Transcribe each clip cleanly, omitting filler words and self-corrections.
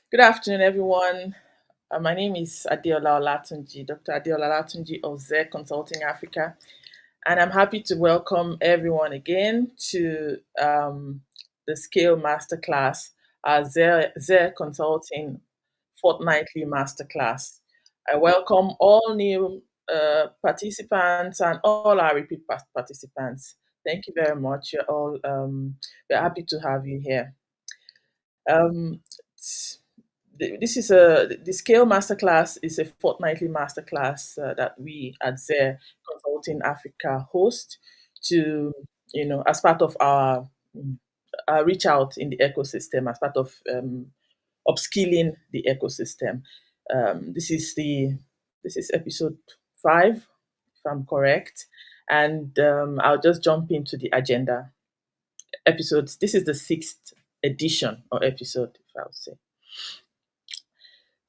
Good afternoon, everyone. My name is Adeola Olatunji, Dr. Adeola Olatunji of ZER Consulting Africa, and I'm happy to welcome everyone again to the Scale Masterclass, our ZER Consulting Fortnightly Masterclass. I welcome all new participants and all our repeat participants. Thank you very much. We're happy to have you here. Um, this is the Scale Masterclass is a fortnightly masterclass that we at ZER Consulting Africa host to, as part of our reach out in the ecosystem, as part of upskilling the ecosystem. This is episode 5, if I'm correct, and I'll just jump into the agenda. Episodes. This is the 6th edition or episode, if I would say.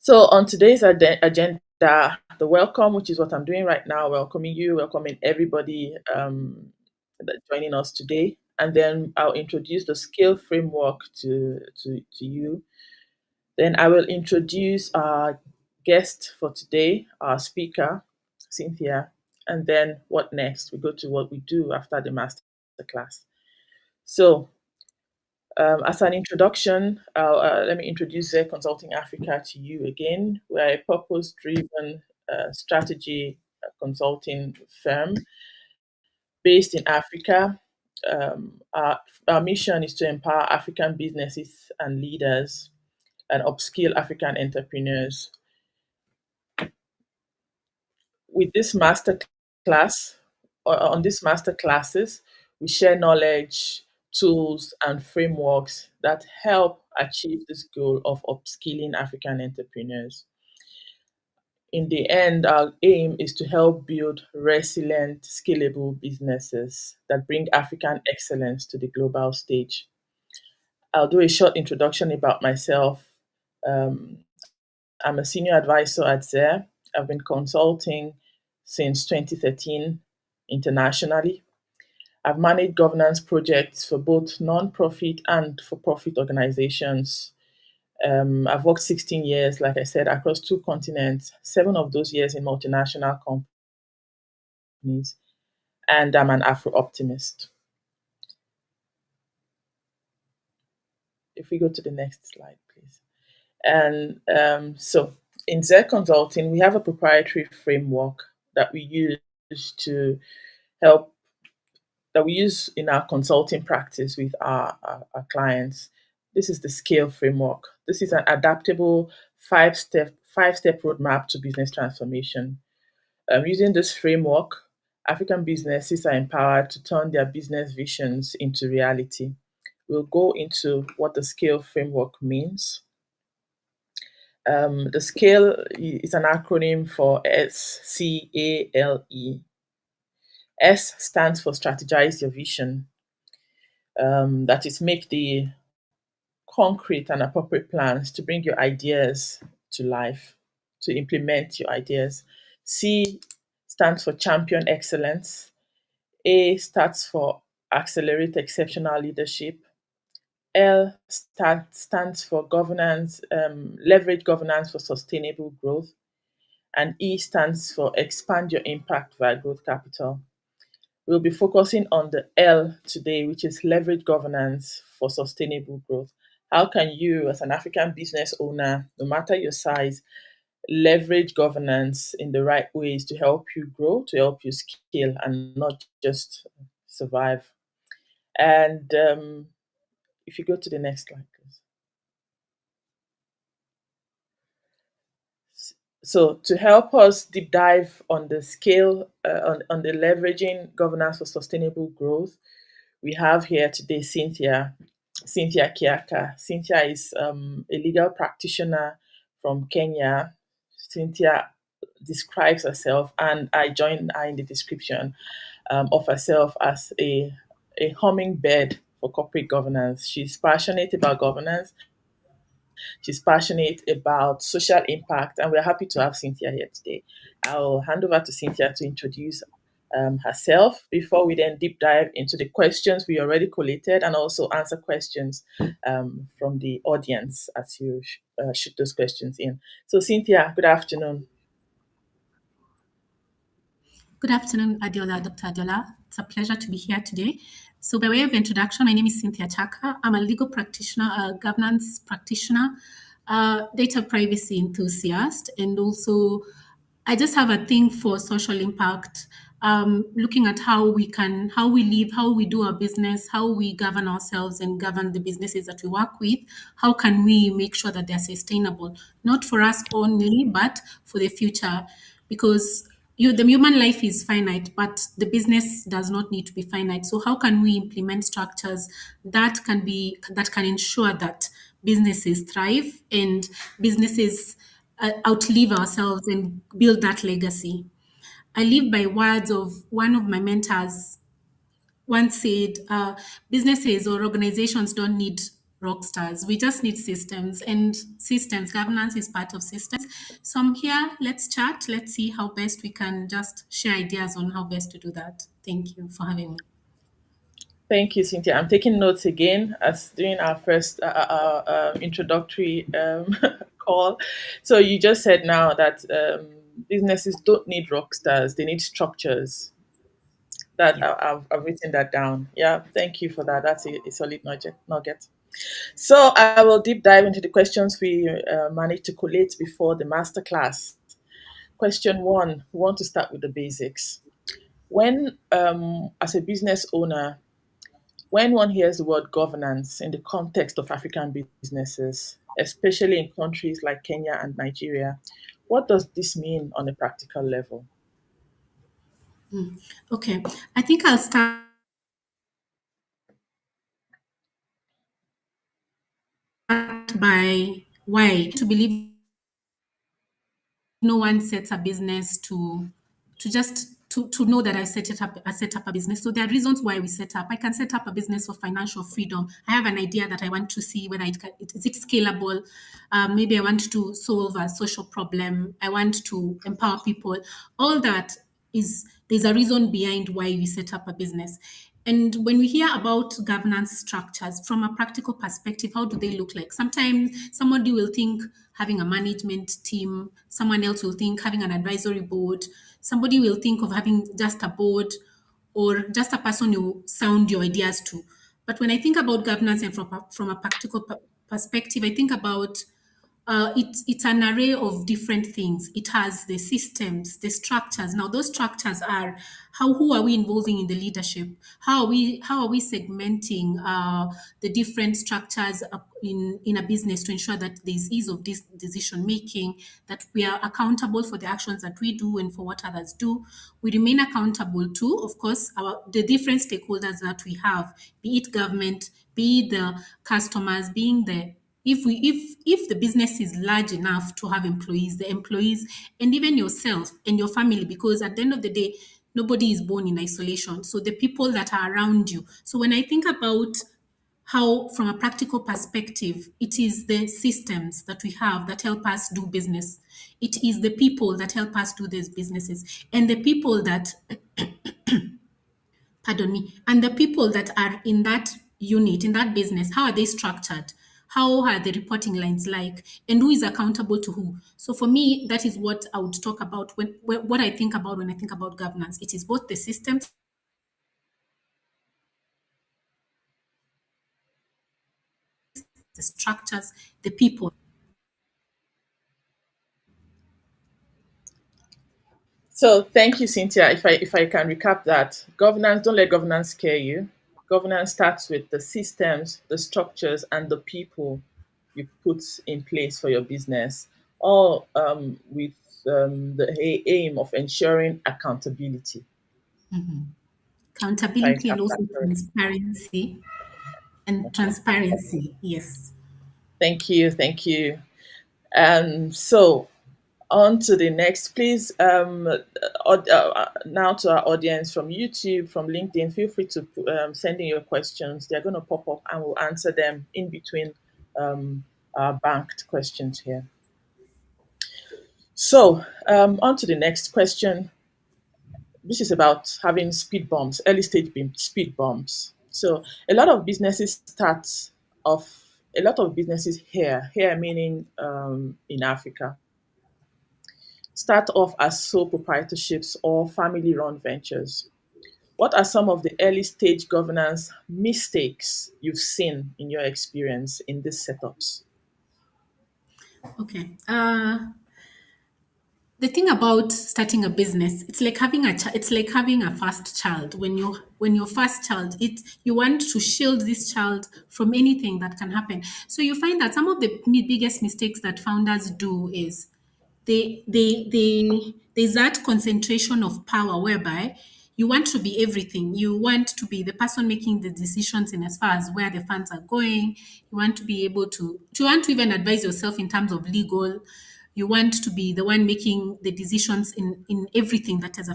So on today's agenda, the welcome, which is what I'm doing right now, welcoming you, welcoming everybody that joining us today, and then I'll introduce the skill framework to you. Then I will introduce our guest for today, our speaker, Cynthia, and then what next? We go to what we do after the master class. So as an introduction, let me introduce ZER Consulting Africa to you again. We're a purpose-driven strategy consulting firm based in Africa. Our mission is to empower African businesses and leaders and upskill African entrepreneurs. With this master class, or on these master classes, we share knowledge, tools, and frameworks that help achieve this goal of upskilling African entrepreneurs. In the end, our aim is to help build resilient, scalable businesses that bring African excellence to the global stage. I'll do a short introduction about myself. Um, I'm a senior advisor at ZER. I've been consulting since 2013 internationally. I've managed governance projects for both non-profit and for-profit organizations. I've worked 16 years, like I said, across 2 continents, 7 of those years in multinational companies, and I'm an Afro-Optimist. If we go to the next slide, please. And so in ZER Consulting, we have a proprietary framework that we use to help, that we use in our consulting practice with our clients. This is the scale framework. This is an adaptable five-step roadmap to business transformation. Using this framework, African businesses are empowered to turn their business visions into reality. We'll go into what the scale framework means. The scale is an acronym for SCALE. S stands for strategize your vision. That is, make the concrete and appropriate plans to bring your ideas to life, to implement your ideas. C stands for champion excellence. A stands for accelerate exceptional leadership. L stands for governance, leverage governance for sustainable growth. And E stands for expand your impact via growth capital. We'll be focusing on the L today, which is leverage governance for sustainable growth. How can you, as an African business owner, no matter your size, leverage governance in the right ways to help you grow, to help you scale, and not just survive? And if you go to the next slide, please. So to help us deep dive on the scale, on the leveraging governance for sustainable growth, we have here today Cynthia Kyaka. Cynthia is a legal practitioner from Kenya. Cynthia describes herself, and I join her in the description of herself, as a hummingbird for corporate governance. She's passionate about governance. She's passionate about social impact, and we're happy to have Cynthia here today. I'll hand over to Cynthia to introduce herself before we then deep dive into the questions we already collated and also answer questions from the audience as you shoot those questions in. So, Cynthia, good afternoon. Good afternoon, Dr. Adeola. It's a pleasure to be here today. So by way of introduction, my name is Cynthia Kyaka. I'm a legal practitioner, a governance practitioner, data privacy enthusiast, and also I just have a thing for social impact, looking at how we live, how we do our business, how we govern ourselves and govern the businesses that we work with. How can we make sure that they're sustainable, not for us only, but for the future? Because the human life is finite, but the business does not need to be finite. So how can we implement structures that can ensure that businesses thrive and businesses outlive ourselves and build that legacy? I live by words of one of my mentors once said, businesses or organizations don't need rock stars. We just need systems, and systems governance is part of systems. So I'm here. Let's chat. Let's see how best we can just share ideas on how best to do that. Thank you for having me. Thank you, Cynthia. I'm taking notes again as doing our first introductory call. So you just said now that businesses don't need rock stars; they need structures. That Yeah. I've written that down. Yeah, thank you for that. That's a solid nugget. So I will deep dive into the questions we managed to collate before the masterclass. Question one: we want to start with the basics. When, as a business owner, when one hears the word governance in the context of African businesses, especially in countries like Kenya and Nigeria, what does this mean on a practical level? Okay. I think I'll start by why to believe no one sets a business to just to know that I set up a business. So there are reasons why we set up. I can set up a business for financial freedom. I have an idea that I want to see whether is it scalable. Maybe I want to solve a social problem. I want to empower people. All that is there's a reason behind why we set up a business. And when we hear about governance structures from a practical perspective, how do they look like? Sometimes somebody will think having a management team, someone else will think having an advisory board, somebody will think of having just a board or just a person you sound your ideas to. But when I think about governance and from a practical perspective, I think about it's an array of different things. It has the systems, the structures. Now, those structures are who are we involving in the leadership? How are we segmenting the different structures in a business to ensure that there's ease of this decision making, that we are accountable for the actions that we do and for what others do. We remain accountable to, of course, the different stakeholders that we have, be it government, be it the customers, being the if the business is large enough to have employees, the employees, and even yourself and your family, because at the end of the day, nobody is born in isolation. So the people that are around you. So when I think about how, from a practical perspective, it is the systems that we have that help us do business. It is the people that help us do these businesses, and the people that pardon me, and the people that are in that unit, in that business, how are they structured? How are the reporting lines like? And who is accountable to who? So for me, that is what I would talk about what I think about when I think about governance. It is both the systems, the structures, the people. So thank you, Cynthia. If I can recap that, governance, don't let governance scare you. Governance starts with the systems, the structures, and the people you put in place for your business, all with the aim of ensuring accountability. If I Accountability and recap that also correctly. transparency. And Okay. transparency, yes. Thank you. Thank you. So on to the next, please. Now to our audience from YouTube, from LinkedIn, feel free to send in your questions. They're going to pop up and we'll answer them in between our banked questions here. So on to the next question. this is about having speed bumps, early stage speed bumps. So a lot of businesses here meaning in Africa, start off as sole proprietorships or family run ventures. What are some of the early stage governance mistakes you've seen in your experience in these setups? Okay. The thing about starting a business, it's like having it's like having a first child. When your first child, it you want to shield this child from anything that can happen. So you find that some of the biggest mistakes that founders do is there's that concentration of power whereby you want to be everything. You want to be the person making the decisions in as far as where the funds are going. You want to be able to you want to even advise yourself in terms of legal. You want to be the one making the decisions in everything that is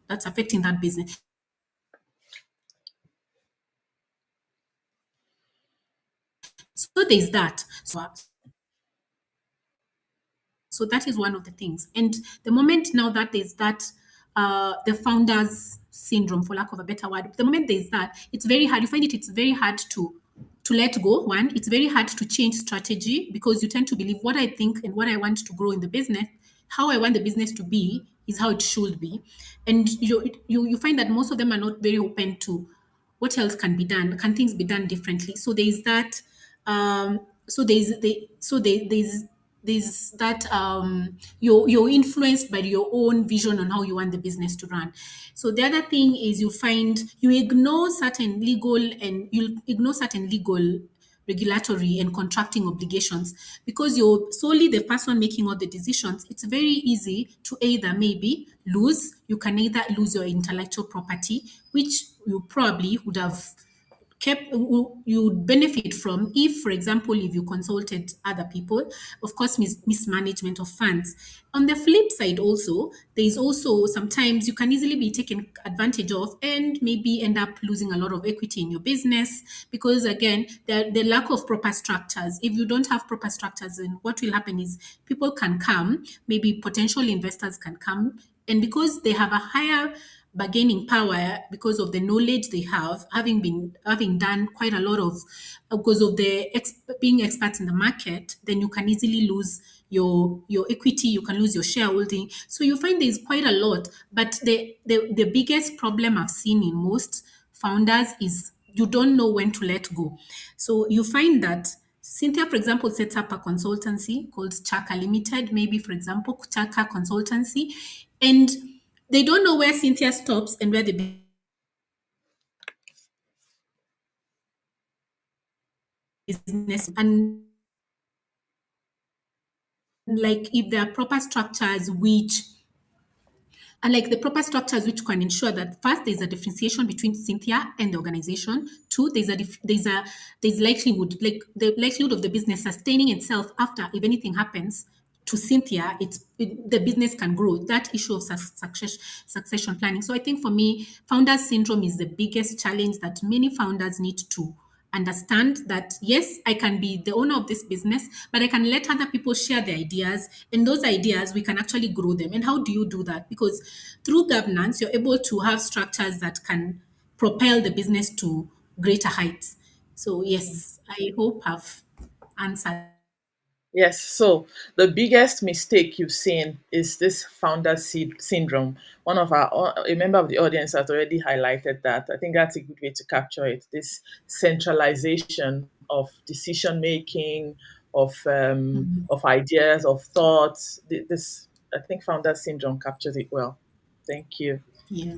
that's affecting that business. So there's that. So that is one of the things. And the moment now that there's that, the founder's syndrome, for lack of a better word, the moment there's that, it's very hard. You find it's very hard to let go. One, it's very hard to change strategy because you tend to believe what I think and what I want to grow in the business, how I want the business to be is how it should be. And you find that most of them are not very open to what else can be done. Can things be done differently? So there's that. There's that you're influenced by your own vision on how you want the business to run. So the other thing is you ignore certain legal and you ignore certain legal regulatory and contracting obligations because you're solely the person making all the decisions. It's very easy to either maybe lose. You can either lose your intellectual property, which you probably would have you would benefit from if, for example, if you consulted other people. Of course, mismanagement of funds. On the flip side, also there is also sometimes you can easily be taken advantage of and maybe end up losing a lot of equity in your business because again the lack of proper structures. If you don't have proper structures, then what will happen is people can come, maybe potential investors can come, and because they have a higher bargaining power because of the knowledge they have, having done quite a lot of because of being experts in the market, then you can easily lose your equity, you can lose your shareholding. So you find there's quite a lot. But the biggest problem I've seen in most founders is you don't know when to let go. So you find that Cynthia, for example, sets up a consultancy called Chaka Limited, maybe, for example, Chaka Consultancy. And they don't know where Cynthia stops and where the business and like if there are proper structures which and like the proper structures which can ensure that first there's a differentiation between Cynthia and the organization. Two, there's likelihood, like the likelihood of the business sustaining itself after if anything happens to Cynthia, the business can grow. That issue of succession planning. So I think for me, founders syndrome is the biggest challenge that many founders need to understand that yes, I can be the owner of this business, but I can let other people share their ideas, and those ideas we can actually grow them. And how do you do that? Because through governance, you're able to have structures that can propel the business to greater heights. So yes, I hope I've answered. Yes. So the biggest mistake you've seen is this founder syndrome. A member of the audience has already highlighted that. I think that's a good way to capture it. This centralization of decision making, of ideas, of thoughts. This, I think, founder syndrome captures it well. Thank you. Yeah.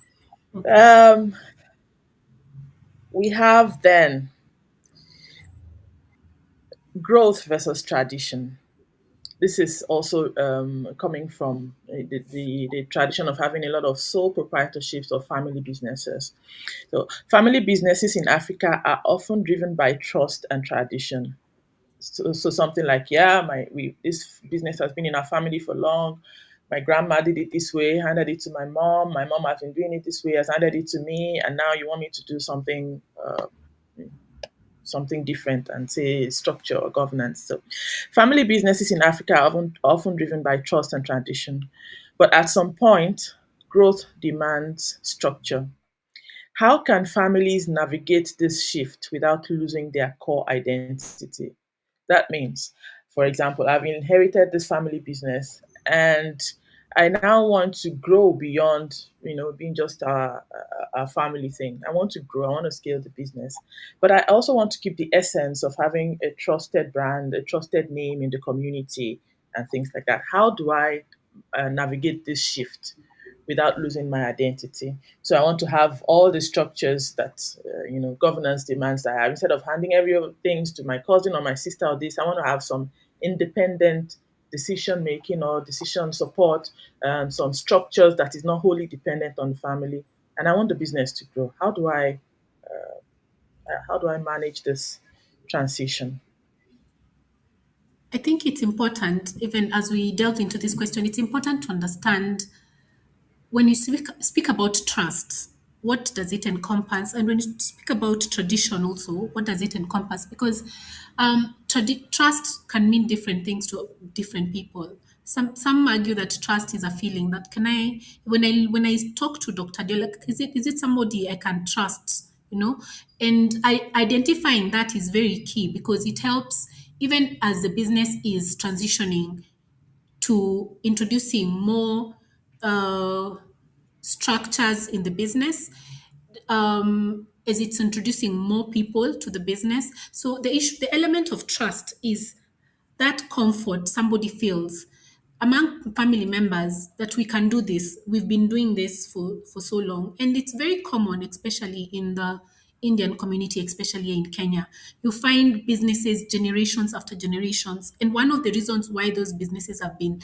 Okay. Um, we have then growth versus tradition. This is also coming from the tradition of having a lot of sole proprietorships or family businesses. So, family businesses in Africa are often driven by trust and tradition. So something like, yeah, this business has been in our family for long. My grandma did it this way, handed it to my mom. My mom has been doing it this way, has handed it to me, and now you want me to do something different and say structure or governance. So, family businesses in Africa are often driven by trust and tradition. But at some point, growth demands structure. How can families navigate this shift without losing their core identity? That means, for example, I've inherited this family business and I now want to grow beyond, being just a family thing. I want to grow, I want to scale the business. But I also want to keep the essence of having a trusted brand, a trusted name in the community and things like that. How do I navigate this shift without losing my identity? So I want to have all the structures that governance demands that I have. Instead of handing everything to my cousin or my sister or this, I want to have some independent decision making or decision support, some structures that is not wholly dependent on the family. And I want the business to grow. How do I manage this transition? I think it's important, even as we delve into this question, it's important to understand when you speak about trust, what does it encompass? And when you speak about tradition also, what does it encompass? Because trust can mean different things to different people. Some argue that trust is a feeling that when I talk to Dr. Adeola, is it somebody I can trust? And identifying that is very key because it helps even as the business is transitioning to introducing more uh, structures in the business, as it's introducing more people to the business. So the element of trust is that comfort somebody feels among family members that we can do this. We've been doing this for so long. And it's very common, especially in the Indian community, especially in Kenya. You find businesses generations after generations. And one of the reasons why those businesses have been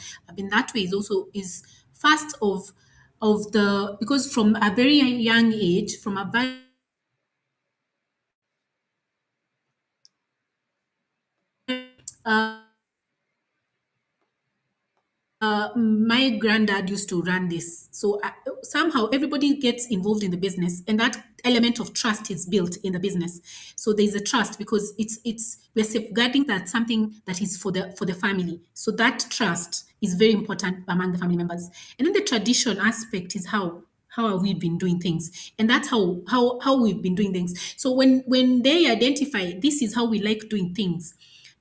that way is first of the because from a very young age, from a very uh, my granddad used to run this. So somehow everybody gets involved in the business, and that element of trust is built in the business. So there's a trust because we're safeguarding that something that is for the family. So that trust is very important among the family members. And then the tradition aspect is how have we been doing things, and that's how we've been doing things. So when they identify this is how we like doing things,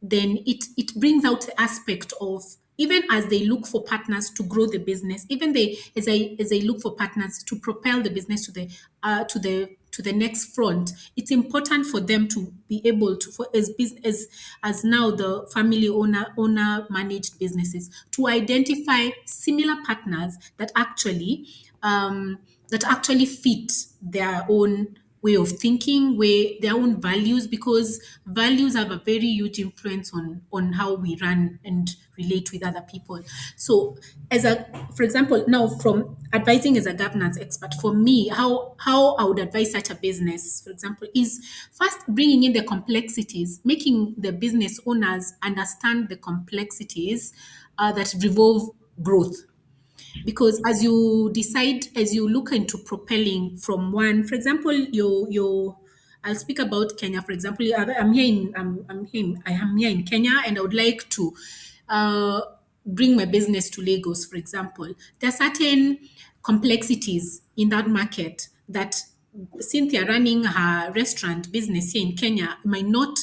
then it brings out the aspect of even as they look for partners to grow the business, even they as they look for partners to propel the business to the next front. It's important for them to be able to for as business as now the family owner managed businesses to identify similar partners that actually fit their own way of thinking, their own values, because values have a very huge influence on how we run and relate with other people. So, for example, now from advising as a governance expert, for me, how I would advise such a business, for example, is first bringing in the complexities, making the business owners understand the complexities that revolve growth, because as you look into propelling from one, for example, I'll speak about Kenya, for example. I am here in Kenya, and I would like to uh, bring my business to Lagos, for example. There are certain complexities in that market that Cynthia running her restaurant business here in Kenya might not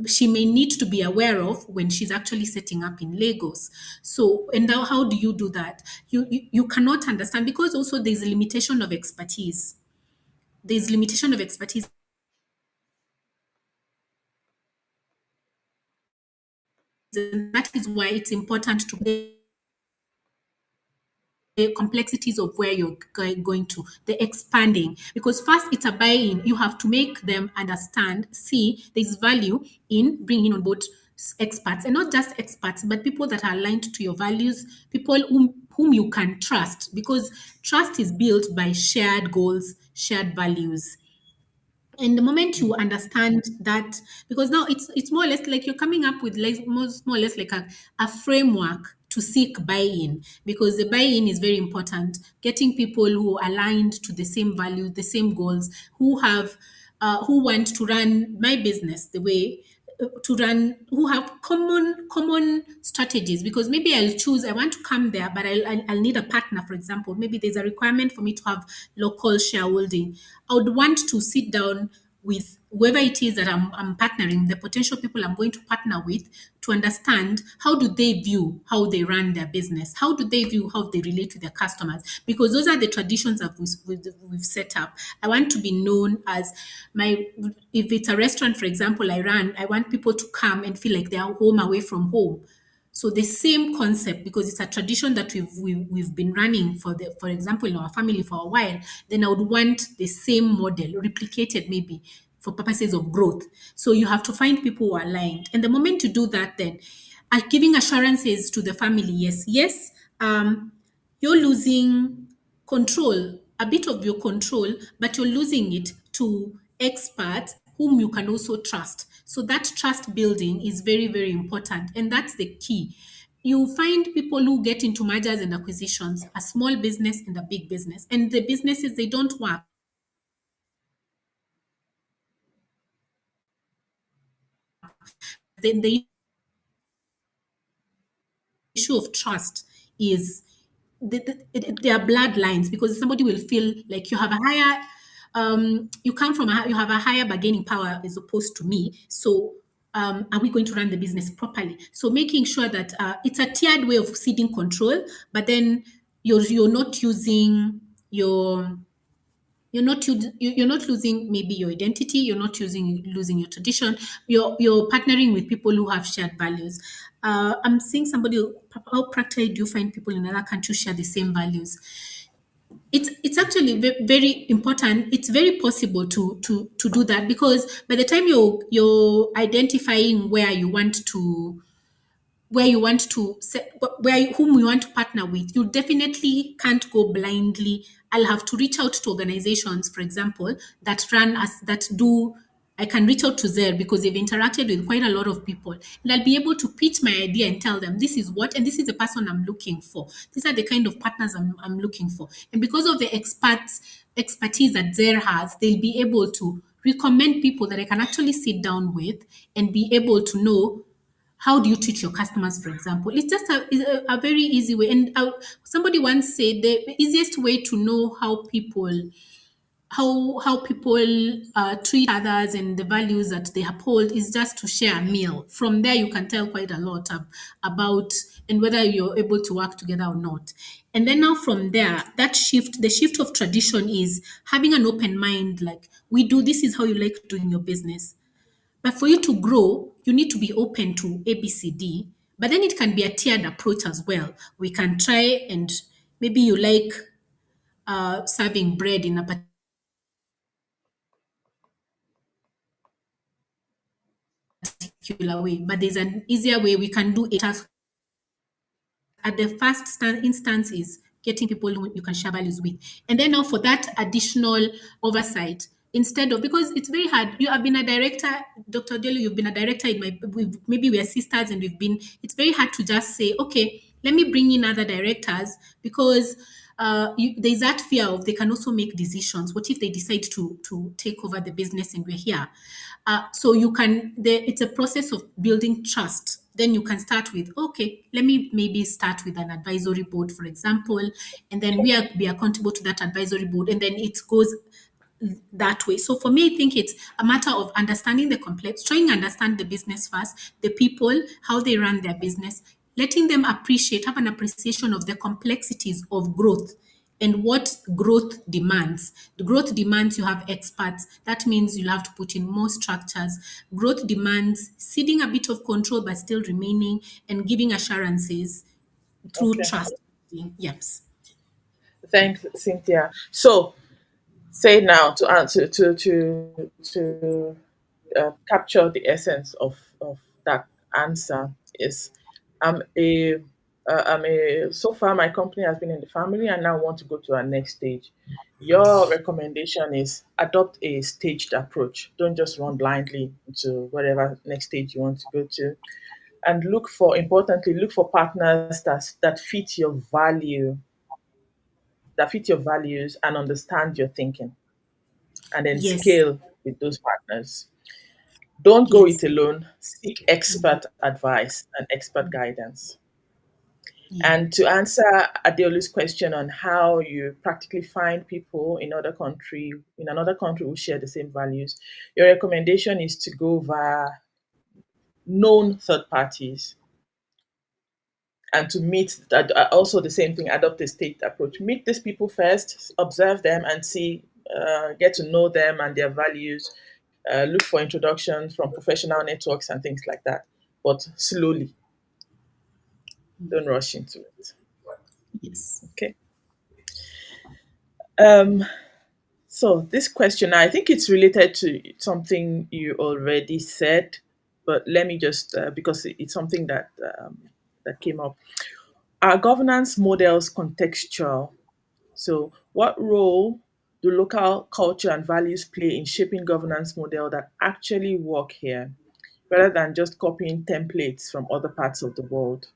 she may need to be aware of when she's actually setting up in Lagos. So, and now how do you do that? You cannot understand, because also there's a limitation of expertise. There's limitation of expertise, and that is why it's important to the complexities of where you're going to, the expanding. Because first, it's a buy-in. You have to make them understand, see, there's value in bringing on board experts, and not just experts, but people that are aligned to your values, people whom you can trust, because trust is built by shared goals, shared values. And the moment you understand that, because now it's more or less like you're coming up with like more or less like a framework to seek buy-in, because the buy-in is very important. Getting people who are aligned to the same values, the same goals, who want to run my business the way to run, who have common strategies, because maybe I want to come there, but I'll need a partner. For example, maybe there's a requirement for me to have local shareholding. I would want to sit down with whoever it is that I'm partnering, the potential people I'm going to partner with, to understand how do they view how they run their business, how do they view how they relate to their customers, because those are the traditions that we've set up. I want to be known as my, if it's a restaurant, for example, I want people to come and feel like they are home away from home. So the same concept, because it's a tradition that we've been running for example, in our family for a while, then I would want the same model replicated, maybe for purposes of growth. So you have to find people who are aligned. And the moment you do that, then giving assurances to the family, yes, you're losing control, a bit of your control, but you're losing it to experts whom you can also trust. So that trust building is very, very important. And that's the key. You find people who get into mergers and acquisitions, a small business and a big business, and the businesses, they don't work. Then the issue of trust is there are bloodlines, because somebody will feel like you have a higher you come from you have a higher bargaining power as opposed to me. So are we going to run the business properly? So making sure that it's a tiered way of ceding control, but then you're not using your you're not losing maybe your identity, you're not losing your tradition, you're partnering with people who have shared values. I'm seeing somebody, how practically do you find people in other countries share the same values? It's actually very important. It's very possible to do that, because by the time you're identifying where you want to set, whom you want to partner with, you definitely can't go blindly. I'll have to reach out to organizations, for example, that run as that do. I can reach out to ZER because they've interacted with quite a lot of people, and I'll be able to pitch my idea and tell them this is what, and this is the person I'm looking for. These are the kind of partners I'm looking for, and because of the expertise that ZER has, they'll be able to recommend people that I can actually sit down with and be able to know how do you treat your customers, for example. It's just a very easy way. And somebody once said the easiest way to know how people treat others and the values that they uphold is just to share a meal. From there, you can tell quite a lot about and whether you're able to work together or not. And then now from there, the shift of tradition is having an open mind. Like, we do, this is how you like doing your business. But for you to grow, you need to be open to ABCD. But then it can be a tiered approach as well. We can try, and maybe you like serving bread in a particular way, but there's an easier way. We can do it at the first instance is getting people who you can share values with. And then now for that additional oversight, instead of, because it's very hard. You have been a director, Dr. Delu, you've been a director in maybe we are sisters and it's very hard to just say, okay, let me bring in other directors, because there's that fear of they can also make decisions. What if they decide to take over the business and we're here? So it's a process of building trust. Then you can start with, okay, let me maybe start with an advisory board, for example, and then be accountable to that advisory board, and then it goes that way. So for me, I think it's a matter of understanding the complex, trying to understand the business first, the people, how they run their business, letting them have an appreciation of the complexities of growth and what growth demands. The growth demands you have experts. That means you'll have to put in more structures. Growth demands ceding a bit of control but still remaining and giving assurances through Okay. trust. Yes. Thanks, Cynthia. So, say now to answer to capture the essence of that answer is I'm a so far my company has been in the family and now want to go to our next stage. Your recommendation is adopt a staged approach. Don't just run blindly into whatever next stage you want to go to. And look for partners that fit your values and understand your thinking, and then Yes. scale with those partners. Don't go Yes. it alone. Seek expert advice and expert guidance. Yeah. And to answer Adeolu's question on how you practically find people in another country who share the same values, your recommendation is to go via known third parties and to meet that. Also the same thing, adopt a state approach. Meet these people first, observe them and see, get to know them and their values. Look for introductions from professional networks and things like that, but slowly. Don't rush into it. Yes. Okay. Um, so this question, I think it's related to something you already said, but let me just because it's something that came up. Are governance models contextual? So, what role do local culture and values play in shaping governance model that actually work here, rather than just copying templates from other parts of the world?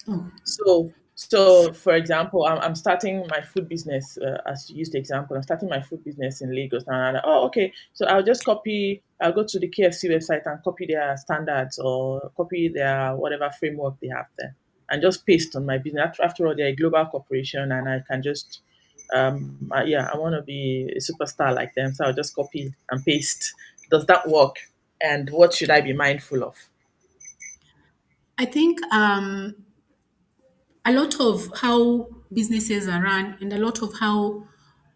Oh, So for example, I'm starting my food business, as you used the example. I'm starting my food business in Lagos, and oh, okay. So I'll go to the KFC website and copy their standards or copy their whatever framework they have there, and just paste on my business. After all, they're a global corporation, and I can just, yeah, I want to be a superstar like them, so I'll just copy and paste. Does that work? And what should I be mindful of? I think a lot of how businesses are run and a lot of how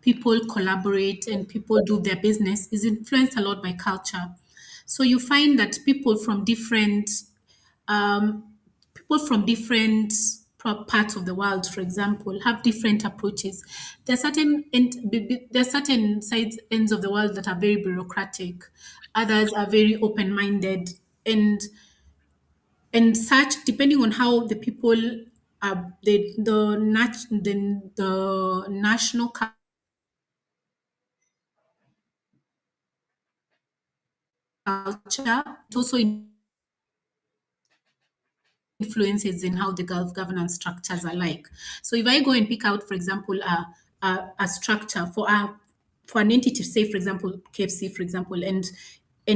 people collaborate and people do their business is influenced a lot by culture. So you find that um, people from different parts of the world, for example, have different approaches. There are certain sides ends of the world that are very bureaucratic. Others are very open-minded, and such depending on how the people the national culture it also influences in how the governance structures are like. So if I go and pick out, for example, a structure for an entity, say for example KFC, for example, and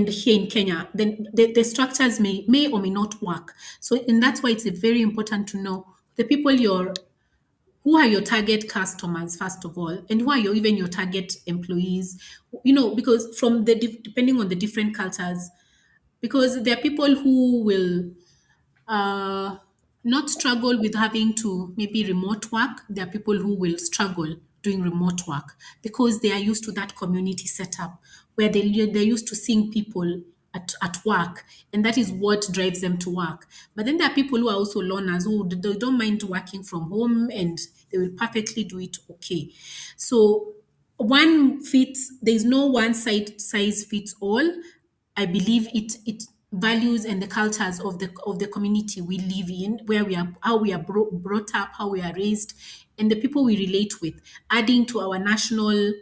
here in Kenya, then the structures may or may not work. So and that's why it's very important to know the people who are your target customers first of all, and who are even your target employees. Because from depending on the different cultures, because there are people who will uh, not struggle with having to maybe remote work. There are people who will struggle doing remote work because they are used to that community setup where they're used to seeing people at work, and that is what drives them to work. But then there are people who are also learners who they don't mind working from home and they will perfectly do it okay. So there's no one size fits all. I believe it values and the cultures of the community we live in, where we are, how we are brought up, how we are raised, and the people we relate with, adding to our national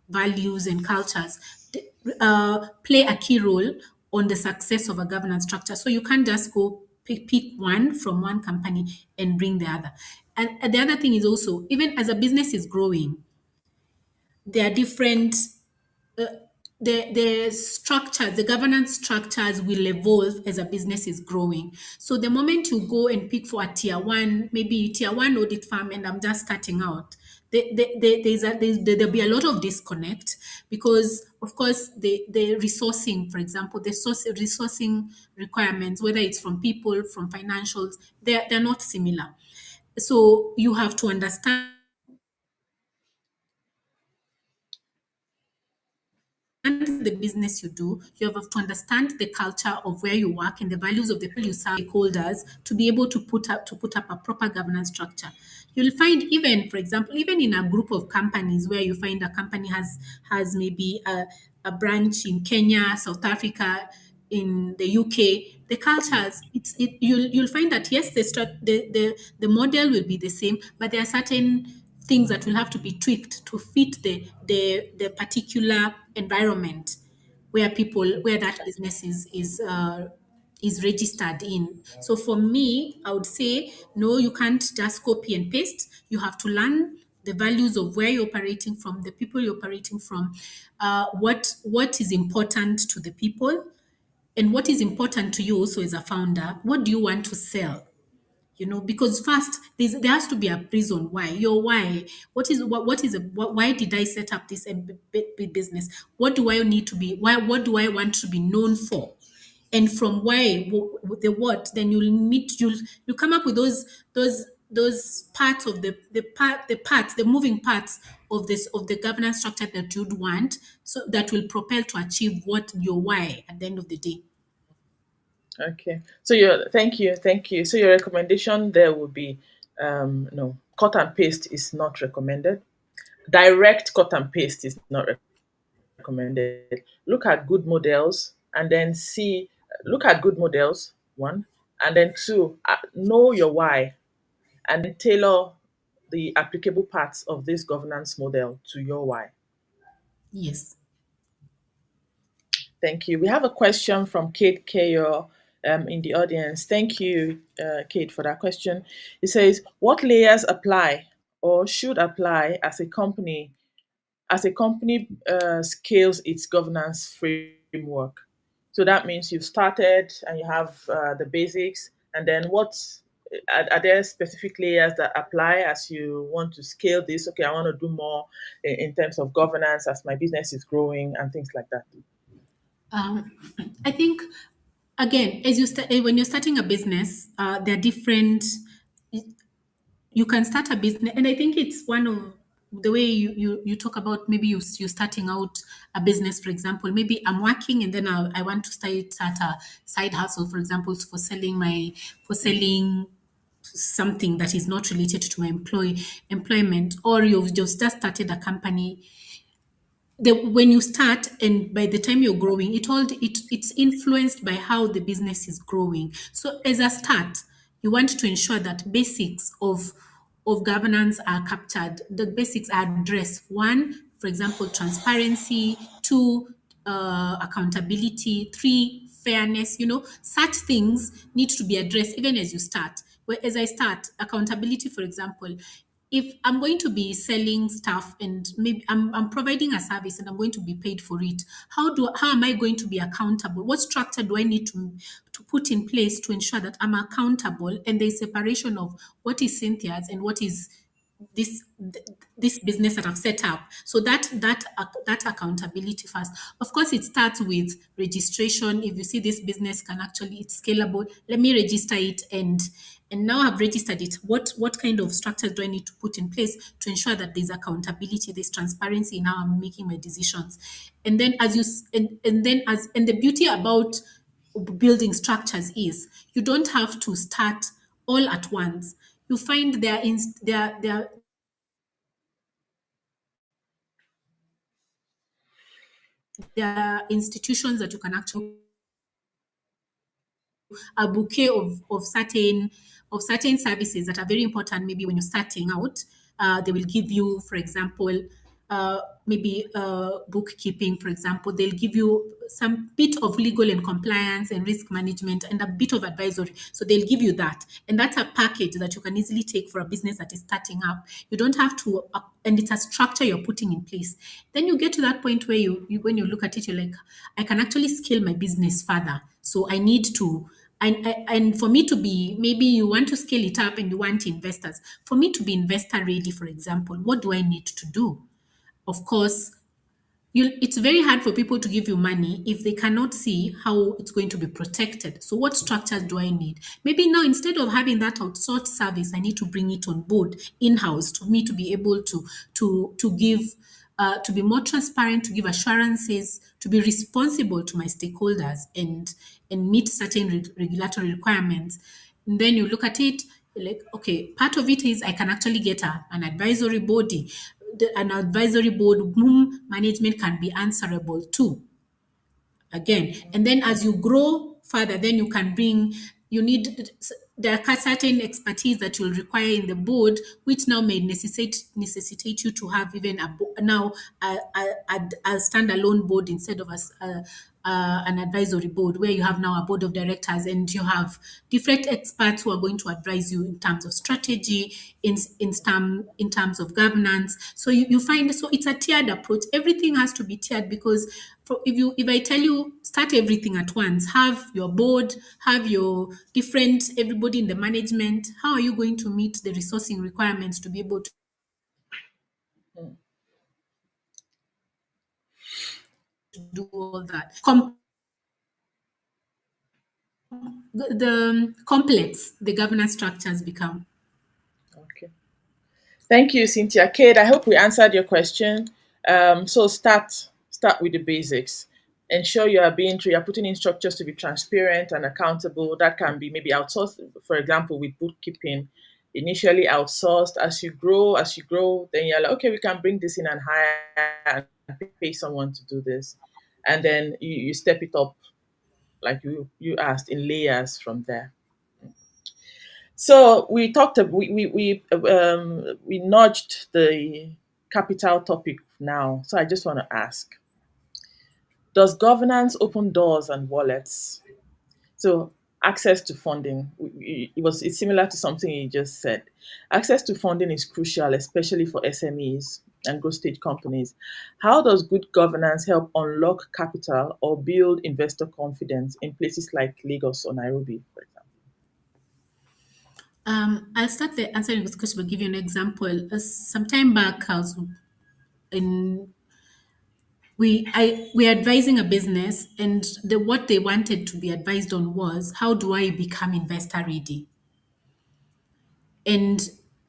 values and cultures, play a key role on the success of a governance structure. So you can't just go pick one from one company and bring the other. And the other thing is also, even as a business is growing, there are different uh, the governance structures will evolve as a business is growing. So the moment you go and pick for a maybe tier one audit firm, and I'm just starting out, there'll be a lot of disconnect because, of course, the resourcing, for example, resourcing requirements, whether it's from people, from financials, they're not similar. So you have to understand the business you do, you have to understand the culture of where you work and the values of the people you serve, stakeholders, to be able to put up a proper governance structure. You'll find, even for example, even in a group of companies where you find a company has maybe a branch in Kenya, South Africa, in the UK, the cultures, you'll find that yes, the model will be the same, but there are certain things that will have to be tweaked to fit the particular environment where that business is registered in. So for me, I would say no, you can't just copy and paste. You have to learn the values of where you're operating from, the people you're operating from, what is important to the people, and what is important to you also as a founder. What do you want to sell? Because first there has to be a reason why. Your why. Why did I set up this business? What do I need to be? Why? What do I want to be known for? And from why, the what, then you'll come up with those parts of the moving parts of the governance structure that you'd want, so that will propel to achieve what your why at the end of the day. Okay. So thank you. So your recommendation there would be no, cut and paste is not recommended. Direct cut and paste is not recommended. Look at good models and then look at good models, one, and then two, know your why, and then tailor the applicable parts of this governance model to your why. Yes. Thank you. We have a question from Kate Kayo in the audience. Thank you, Kate, for that question. It says, what layers apply or should apply as a company scales its governance framework? So that means you've started and you have the basics, and then are there specific layers that apply as you want to scale this? Okay, I want to do more in terms of governance as my business is growing and things like that. I think, again, when you're starting a business, there are different. You can start a business, and I think it's one of the way you talk about, maybe you're starting out a business, for example. Maybe I'm working and then I want to start a side hustle, for example, for selling something that is not related to my employment, or you've just started a company. When you start and by the time you're growing, it's influenced by how the business is growing. So as a start, you want to ensure that basics of governance are captured. The basics are addressed. One, for example, transparency. Two, accountability. Three, fairness. Such things need to be addressed even as you start. As I start, accountability, for example, if I'm going to be selling stuff and maybe I'm providing a service and I'm going to be paid for it, how am I going to be accountable? What structure do I need to put in place to ensure that I'm accountable and there's separation of what is Cynthia's and what is this this business that I've set up? So that accountability first. Of course, it starts with registration. If you see this business it's scalable, let me register it, and now I've registered it. What kind of structures do I need to put in place to ensure that there's accountability, there's transparency in how I'm making my decisions? And then and the beauty about building structures is you don't have to start all at once. You find there are institutions that you can actually a bouquet of certain services that are very important. Maybe when you're starting out, they will give you, for example, maybe bookkeeping, for example. They'll give you some bit of legal and compliance and risk management and a bit of advisory. So they'll give you that. And that's a package that you can easily take for a business that is starting up. You don't have to, and it's a structure you're putting in place. Then you get to that point where when you look at it, you're like, I can actually scale my business further. So I need to, and for me to be, maybe you want to scale it up and you want investors. For me to be investor ready, for example, what do I need to do? Of course, it's very hard for people to give you money if they cannot see how it's going to be protected. So what structures do I need? Maybe now, instead of having that outsourced service, I need to bring it on board in-house for me to be able to give, to be more transparent, to give assurances, to be responsible to my stakeholders and meet certain regulatory requirements. And then you look at it like, okay, part of it is I can actually get an advisory body, an advisory board whom management can be answerable to. Again, and then as you grow further, then you need there are certain expertise that you'll require in the board, which now may necessitate you to have even now a standalone board instead of an advisory board, where you have now a board of directors and you have different experts who are going to advise you in terms of strategy, in terms of governance. So you find, so it's a tiered approach. Everything has to be tiered, because if I tell you start everything at once, have your board, have your different everybody in the management, how are you going to meet the resourcing requirements to be able to do all that? The complex the governance structures become. Okay. Thank you, Cynthia. Kate, I hope we answered your question. So start with the basics. Ensure you're putting in structures to be transparent and accountable. That can be maybe outsourced, for example, with bookkeeping. Initially outsourced. As you grow, then you're like, okay, we can bring this in and hire and pay someone to do this. And then you step it up, like you asked, in layers from there. So we talked. We nudged the capital topic now. So I just want to ask: does governance open doors and wallets? So access to funding. It's similar to something you just said. Access to funding is crucial, especially for SMEs and growth stage companies. How does good governance help unlock capital or build investor confidence in places like Lagos or Nairobi, for example? I'll start the answering this question by giving you an example. Some time back, I was in we're advising a business, and what they wanted to be advised on was, how do I become investor ready? And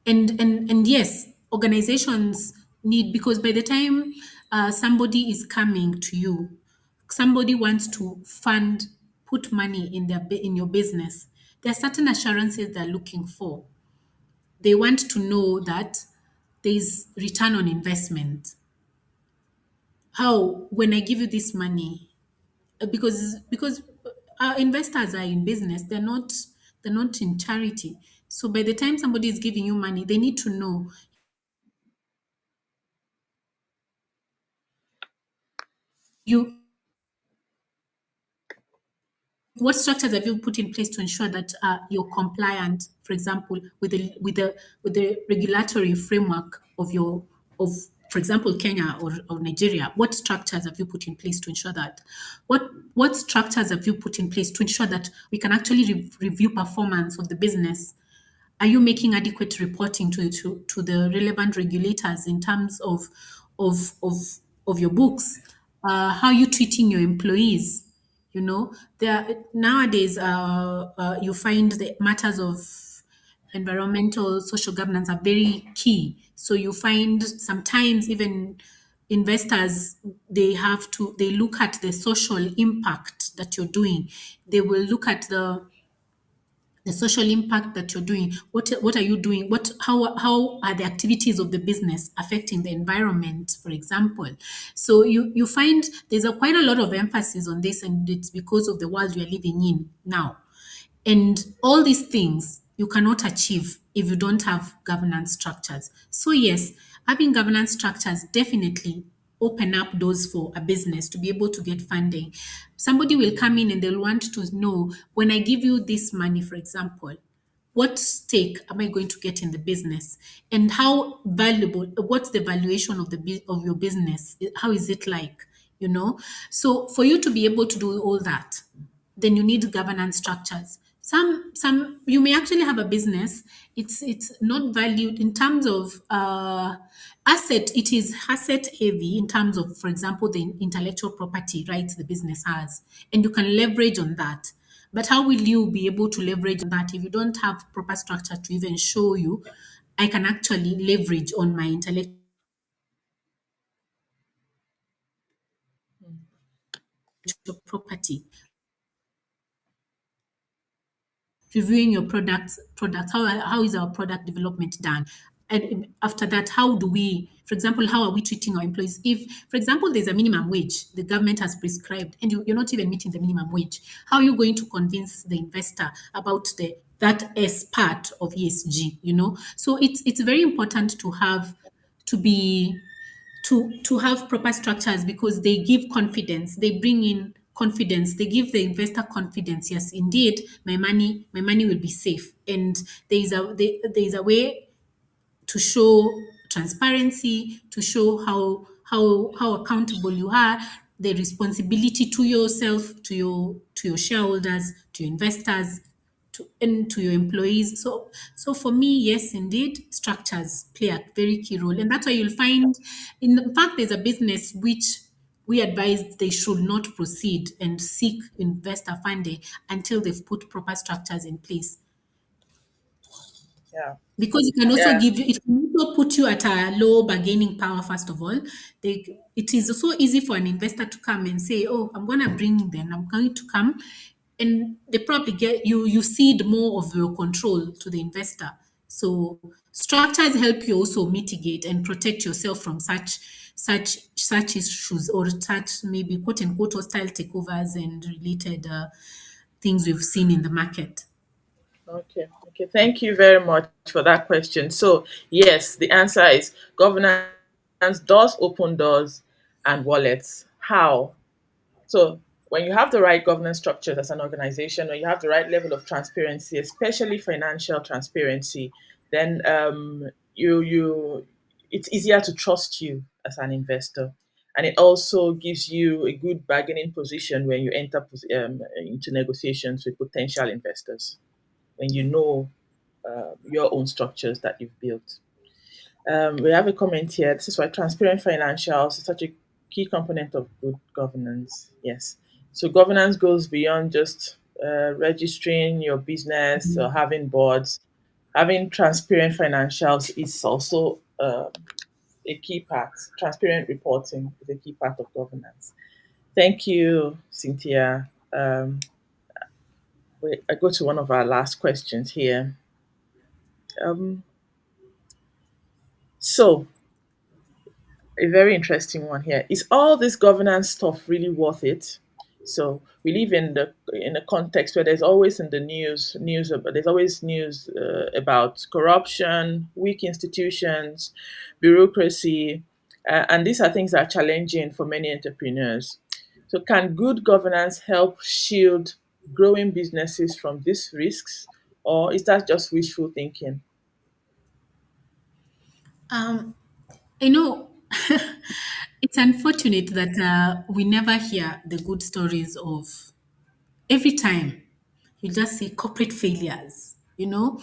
yes, organizations need, because by the time somebody is coming to you, somebody wants to put money in your business, there are certain assurances they're looking for. They want to know that there's return on investment. How, when I give you this money, because our investors are in business, they're not in charity. So by the time somebody is giving you money, they need to know you what structures have you put in place to ensure that you're compliant, for example, with the regulatory framework of, for example, Kenya or Nigeria? What structures have you put in place to ensure that? What structures have you put in place to ensure that we can actually review performance of the business? Are you making adequate reporting to the relevant regulators in terms of of of your books? How are you treating your employees? Nowadays, you find the matters of environmental, social governance are very key. So you find sometimes even investors, they look at the social impact that you're doing. They will look at the social impact that you're doing. What are you doing? How are the activities of the business affecting the environment, for example? So you find there's quite a lot of emphasis on this, and it's because of the world we are living in now. And all these things you cannot achieve if you don't have governance structures. So yes, having governance structures definitely open up doors for a business to be able to get funding. Somebody will come in and they'll want to know, when I give you this money, for example, what stake am I going to get in the business, and how valuable, what's the valuation of your business? How is it like? So for you to be able to do all that, then you need governance structures. Some you may actually have a business. It's not valued in terms of asset. It is asset heavy in terms of, for example, the intellectual property rights the business has, and you can leverage on that. But how will you be able to leverage on that if you don't have proper structure to even show you, I can actually leverage on my intellectual property? Reviewing your products. How is our product development done? And after that, how do we, for example, how are we treating our employees? If, for example, there's a minimum wage the government has prescribed, and you're not even meeting the minimum wage, how are you going to convince the investor about the that as part of ESG, you know. So it's very important to have to be to have proper structures because they give confidence. They bring in confidence. They give the investor confidence. Yes, indeed, my money will be safe. And there is a way to show transparency, to show how accountable you are, the responsibility to yourself, to your shareholders, to your investors, and to your employees. So for me, yes, indeed, structures play a very key role, and that's why you'll find, in fact, there's a business which we advise they should not proceed and seek investor funding until they've put proper structures in place, Yeah. because it can also Yeah. give you, it can also put you at a low bargaining power. First of all, it is so easy for an investor to come and say, oh, I'm going to bring them, I'm going to come, and they probably get you cede more of your control to the investor. So structures help you also mitigate and protect yourself from such issues, or such, maybe, quote unquote, hostile takeovers and related things we've seen in the market. Okay. Okay. Thank you very much for that question. So, yes, the answer is governance does open doors and wallets. How? So, when you have the right governance structures as an organization, or you have the right level of transparency, especially financial transparency, then it's easier to trust you as an investor, and it also gives you a good bargaining position when you enter into negotiations with potential investors, when you know your own structures that you've built. We have a comment here. This is why transparent financials is such a key component of good governance. Yes. So governance goes beyond just registering your business or having boards. Having transparent financials is also a key part. Transparent reporting is a key part of governance. Thank you, Cynthia. I go to one of our last questions here. Um, so, a very interesting one here. Is all this governance stuff really worth it? So we live in a context where there's always in the news about, there's always news about corruption, weak institutions, bureaucracy, and these are things that are challenging for many entrepreneurs. So can good governance help shield growing businesses from these risks, or is that just wishful thinking? Um, I know it's unfortunate that we never hear the good stories of, every time you just see corporate failures, you know.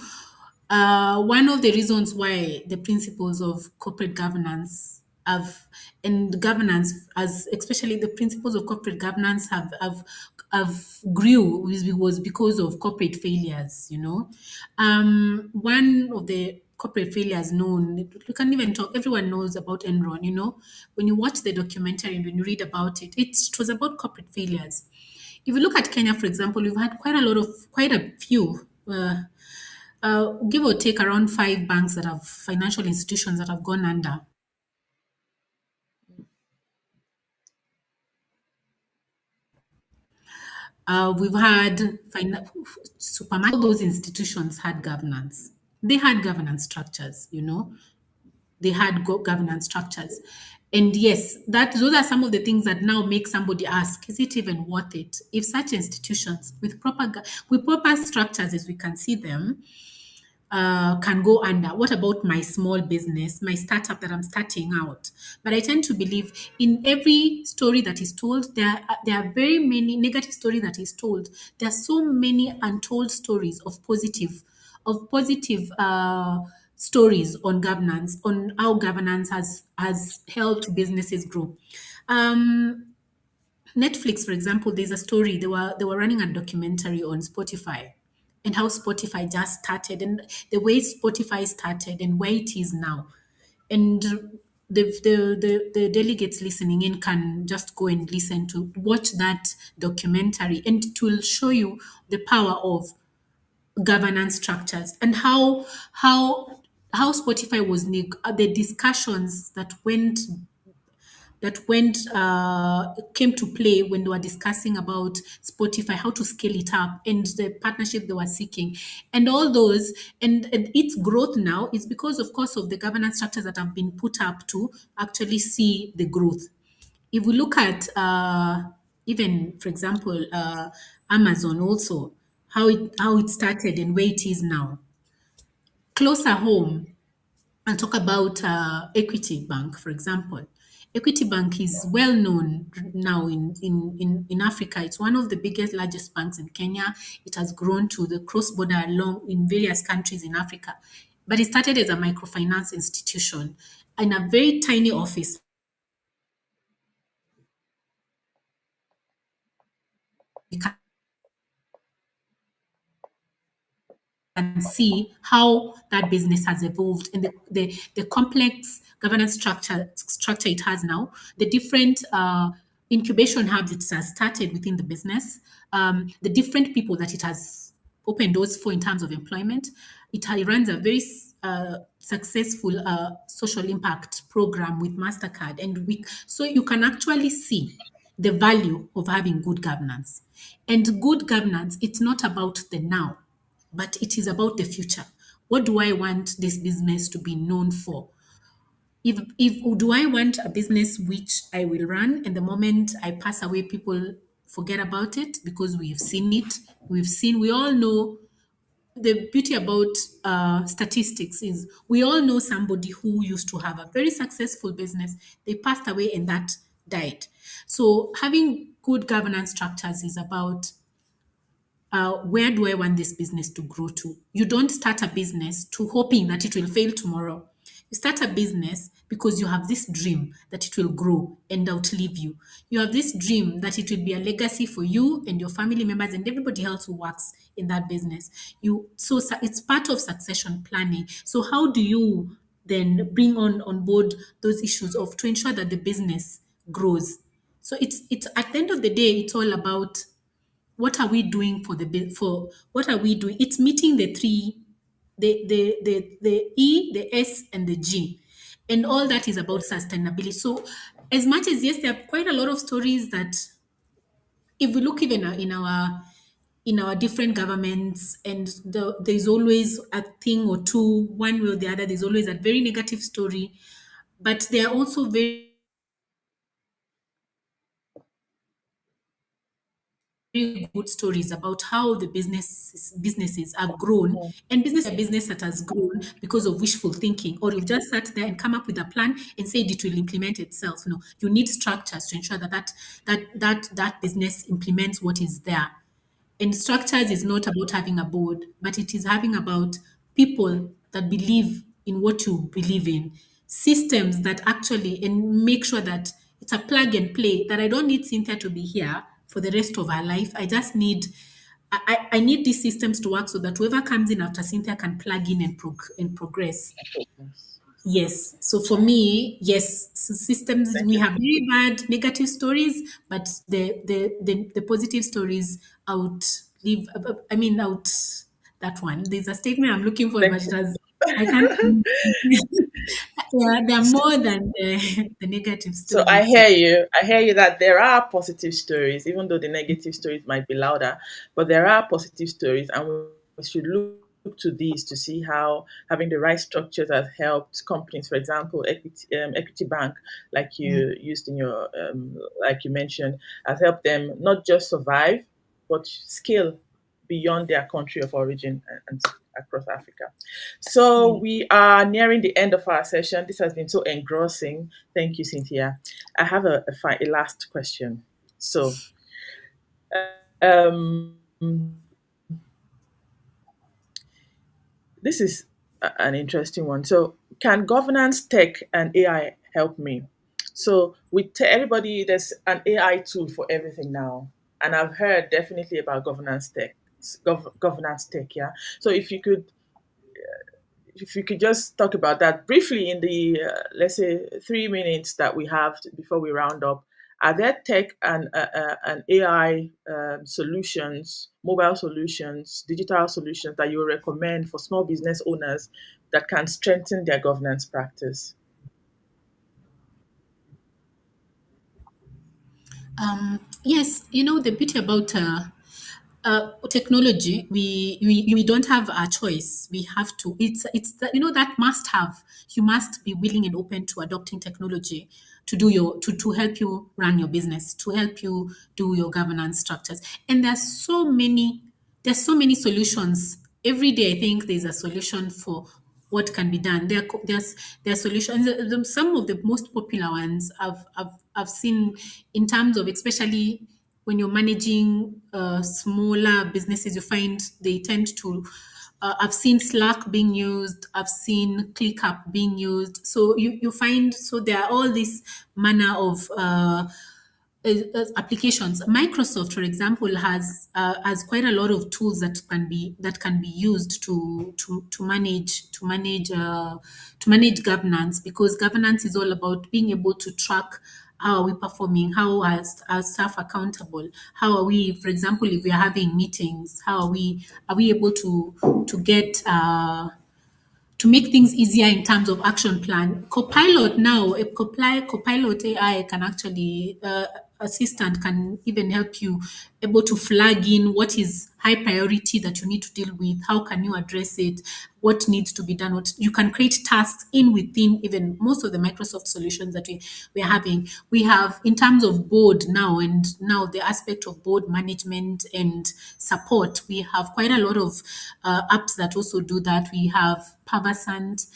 One of the reasons why the principles of corporate governance have, and governance, as especially the principles of corporate governance have grew, was because of corporate failures, you know. One of the corporate failures known, you can even talk, everyone knows about Enron, you know. When you watch the documentary and when you read about it, it was about corporate failures. If you look at Kenya, for example, we've had quite a few, give or take around five banks that have, financial institutions that have gone under. We've had supermarket. All those institutions had governance. They had governance structures, you know. They had governance structures. And yes, that those are some of the things that now make somebody ask, is it even worth it? If such institutions with proper structures as we can see them, can go under. What about my small business, my startup that I'm starting out? But I tend to believe in every story that is told, there are very many negative story that is told. There are so many untold stories of positive stories on governance, on how governance has helped businesses grow. Um, Netflix, for example, there's a story. They were running a documentary on Spotify and how Spotify just started, and the way Spotify started and where it is now. And the delegates listening in can just go and listen to watch that documentary, and it will show you the power of governance structures and how Spotify was the discussions that went that came to play when they were discussing about Spotify, how to scale it up, and the partnership they were seeking, and all those, and its growth now is because, of course, of the governance structures that have been put up to actually see the growth. If we look at even, for example, Amazon also, how it started and where it is now. Closer home, I'll talk about Equity Bank, for example. Equity Bank is well known now in Africa. It's one of the biggest, largest banks in Kenya. It has grown to the cross border along in various countries in Africa. But it started as a microfinance institution in a very tiny office. You can see how that business has evolved and the complex governance structure it has now, the different incubation hubs it has started within the business, the different people that it has opened doors for in terms of employment. It runs a very successful social impact program with Mastercard, so you can actually see the value of having good governance. And good governance, it's not about the now, but it is about the future. What do I want this business to be known for? If do I want a business which I will run and the moment I pass away, people forget about it? Because we've seen it. We all know the beauty about statistics is we all know somebody who used to have a very successful business. They passed away and that died. So having good governance structures is about where do I want this business to grow to? You don't start a business to hoping that it will fail tomorrow. You start a business because you have this dream that it will grow and outlive you. You have this dream that it will be a legacy for you and your family members and everybody else who works in that business. It's part of succession planning. So how do you then bring on board those issues of to ensure that the business grows? So it's at the end of the day, it's all about what are we doing for what are we doing? It's meeting the three, the E, the S, and the G. And all that is about sustainability. So as much as yes, there are quite a lot of stories that if we look even in our different governments, and there's always a thing or two, one way or the other, there's always a very negative story. But there are also very good stories about how the businesses have grown, Mm. and business that has grown because of wishful thinking, or you've just sat there and come up with a plan and said it will implement itself. No, you need structures to ensure that business implements what is there. And structures is not about having a board, but it is having about people that believe in what you believe in, systems that actually and make sure that it's a plug and play. That I don't need Cynthia to be here for the rest of her life. I just need I need these systems to work so that whoever comes in after Cynthia can plug in and progress. Yes. Yes. So for me, yes, systems, Thank we you. have very bad negative stories, but the positive stories outlive, I mean, out that one. There's a statement I'm looking for, Thank but I can't. you. Yeah, they're more than the negative So I stories. hear you. I hear you that there are positive stories, even though the negative stories might be louder, but there are positive stories, and we should look to these to see how having the right structures has helped companies. For example, Equity Bank, like Mm, you used in your, like you mentioned, has helped them not just survive, but scale beyond their country of origin and across Africa. So yeah. we are nearing the end of our session. This has been so engrossing. Thank you, Cynthia. I have a last question. So, um, this is an interesting one. So, can governance tech and AI help me? So, everybody, there's an AI tool for everything now, and I've heard definitely about governance tech. Governance tech, yeah. So, if you could just talk about that briefly in the let's say 3 minutes that we have before we round up. Are there tech and AI solutions, mobile solutions, digital solutions that you recommend for small business owners that can strengthen their governance practice? Yes, the beauty about technology, we don't have a choice. We have to. It's that, that must have. You must be willing and open to adopting technology to do to help you run your business, to help you do your governance structures. And there's so many solutions. Every day, I think there's a solution for what can be done. There are solutions. Some of the most popular ones I've seen in terms of, especially when you're managing smaller businesses, you find they tend to. I've seen Slack being used. I've seen ClickUp being used. So you find, so there are all this manner of applications. Microsoft, for example, has quite a lot of tools that can be used to manage governance, because governance is all about being able to track how are we performing, how are our staff accountable, how are we, for example, if we are having meetings, how are we able to get to make things easier in terms of action plan. Copilot now, a Copilot AI can actually, assistant can even help you able to flag in what is high priority that you need to deal with. How can you address it? What needs to be done? What you can create tasks in within even most of the Microsoft solutions that we're having. We have in terms of board now, and now the aspect of board management and support. We have quite a lot of apps that also do that. We have Pavasant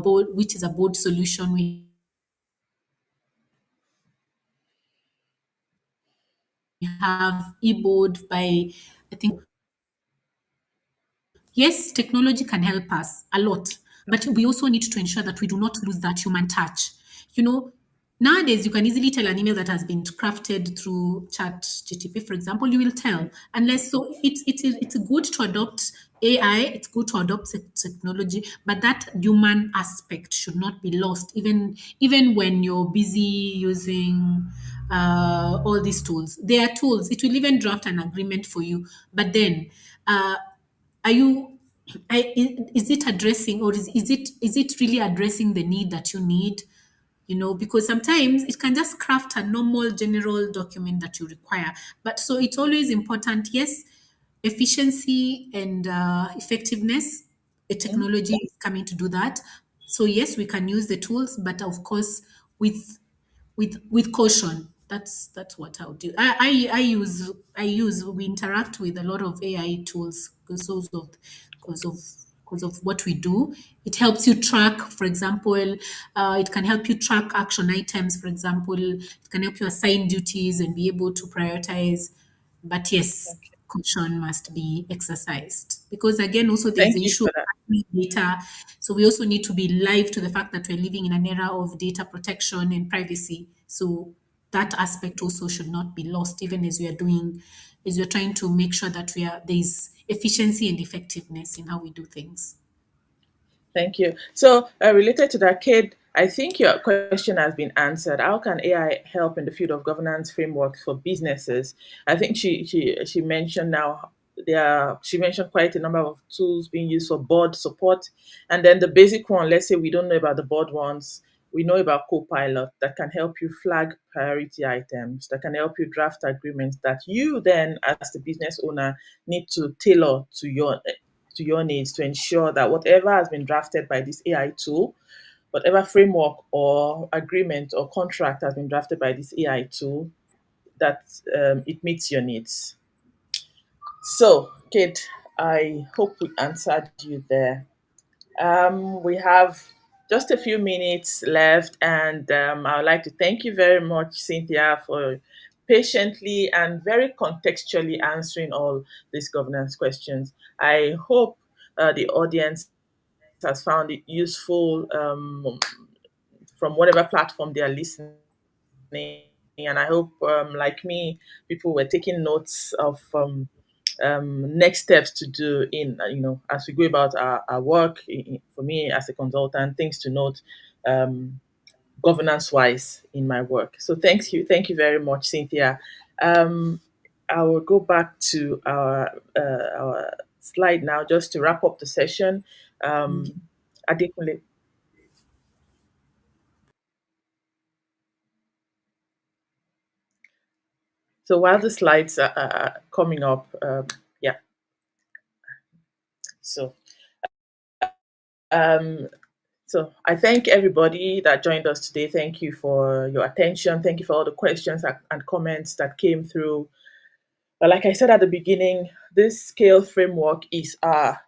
board, which is a board solution. We have eBoard by, I think, yes, technology can help us a lot, but we also need to ensure that we do not lose that human touch. You know, Nowadays you can easily tell an email that has been crafted through Chat GTP, for example. You will tell, unless, so it's good to adopt AI. It's good to adopt technology, but that human aspect should not be lost, even when you're busy using all these tools. They are tools. It will even draft an agreement for you, but then. Are you is it addressing, or is it really addressing the need that you need? Because sometimes it can just craft a normal general document that you require. But so it's always important, yes, efficiency and effectiveness. A technology is coming to do that. So yes, we can use the tools, but of course with with caution. That's what I'll do. I use we interact with a lot of AI tools because of because of what we do. It helps you track, for example, it can help you track action items, for example. It can help you assign duties and be able to prioritize. But yes, Okay. caution must be exercised, because again, also there's Thank the you issue of for that. data. So we also need to be live to the fact that we're living in an era of data protection and privacy. So that aspect also should not be lost, even as we're trying to make sure that there's efficiency and effectiveness in how we do things. Thank you. So, related to that, Kate, I think your question has been answered. How can AI help in the field of governance frameworks for businesses? I think she mentioned now she mentioned quite a number of tools being used for board support, and then the basic one. Let's say we don't know about the board ones. We know about Copilot that can help you flag priority items, that can help you draft agreements that you then, as the business owner, need to tailor to your needs to ensure that whatever has been drafted by this AI tool, whatever framework or agreement or contract has been drafted by this AI tool, that it meets your needs. So, Kate, I hope we answered you there. We have just a few minutes left, and I would like to thank you very much, Cynthia, for patiently and very contextually answering all these governance questions. I hope the audience has found it useful from whatever platform they are listening. And I hope, like me, people were taking notes of next steps to do in as we go about our work. For me as a consultant, things to note governance wise in my work. So thank you very much, Cynthia. Um, I will go back to our slide now just to wrap up the session. Okay. Adekunle. So while the slides are coming up, yeah. So um, so I thank everybody that joined us today. Thank you for your attention. Thank you for all the questions and comments that came through. But like I said at the beginning, this scale framework is our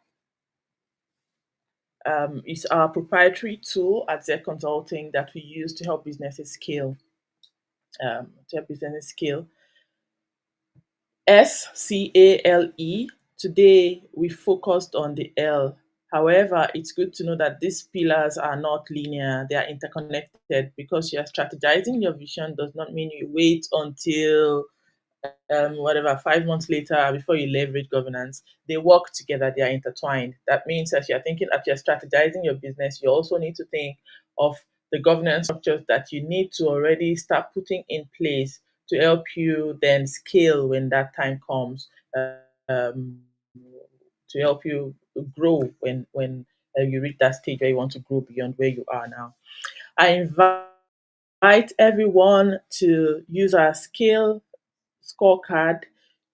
proprietary tool at ZER Consulting that we use to help businesses scale. SCALE. Today we focused on the L. However, it's good to know that these pillars are not linear, they are interconnected. Because you are strategizing your vision does not mean you wait until 5 months later before you leverage governance. They work together, they are intertwined. That means as you're strategizing your business, you also need to think of the governance structures that you need to already start putting in place to help you then scale when that time comes, um, to help you grow when you reach that stage where you want to grow beyond where you are now. I invite everyone to use our scale scorecard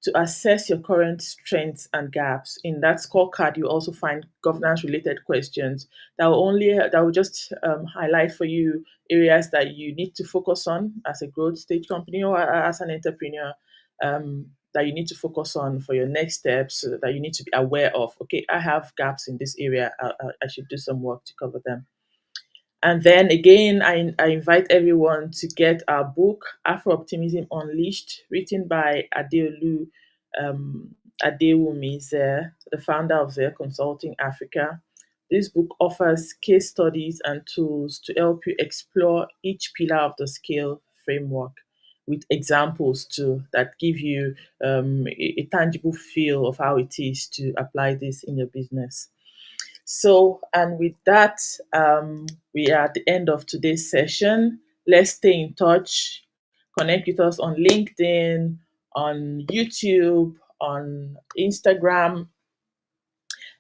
to assess your current strengths and gaps. In that scorecard, you also find governance-related questions that will just highlight for you areas that you need to focus on as a growth stage company or as an entrepreneur. That you need to focus on for your next steps, that you need to be aware of. Okay, I have gaps in this area. I should do some work to cover them. And then again, I invite everyone to get our book, Afro-Optimism Unleashed, written by Adeola Olatunji, the founder of ZER Consulting Africa. This book offers case studies and tools to help you explore each pillar of the scale framework with examples too that give you a tangible feel of how it is to apply this in your business. So, and with that, we are at the end of today's session. Let's stay in touch. Connect with us on LinkedIn, on YouTube, on Instagram,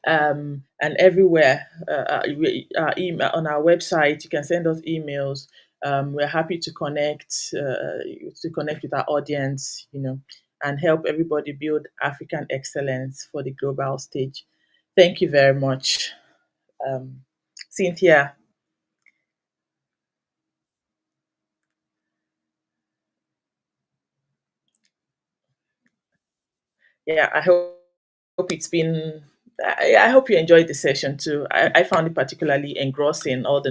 and everywhere. On our website, you can send us emails. We're happy to connect with our audience, and help everybody build African excellence for the global stage. Thank you very much. Cynthia. Yeah, I hope you enjoyed the session too. I found it particularly engrossing, all the